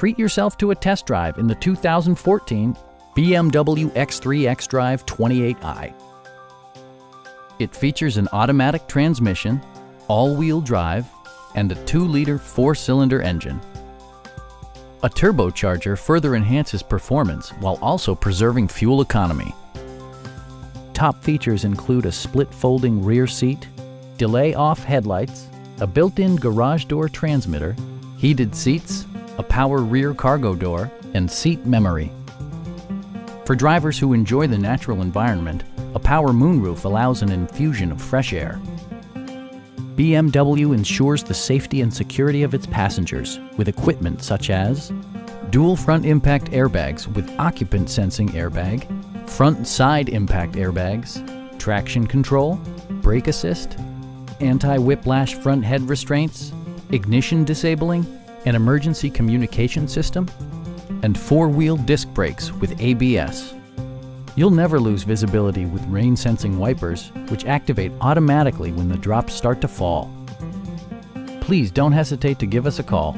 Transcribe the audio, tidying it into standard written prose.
treat yourself to a test drive in the 2014 BMW X3 xDrive28i. It features an automatic transmission, all-wheel drive, and a 2-liter 4-cylinder engine. A turbocharger further enhances performance while also preserving fuel economy. Top features include a split folding rear seat, delay-off headlights, a built-in garage door transmitter, heated seats, a power rear cargo door, and seat memory. For drivers who enjoy the natural environment, a power moonroof allows an infusion of fresh air. BMW ensures the safety and security of its passengers with equipment such as dual front impact airbags with occupant sensing airbag, front and side impact airbags, traction control, brake assist, anti-whiplash front head restraints, ignition disabling, an emergency communication system, and 4-wheel disc brakes with ABS. You'll never lose visibility with rain-sensing wipers, which activate automatically when the drops start to fall. Please don't hesitate to give us a call.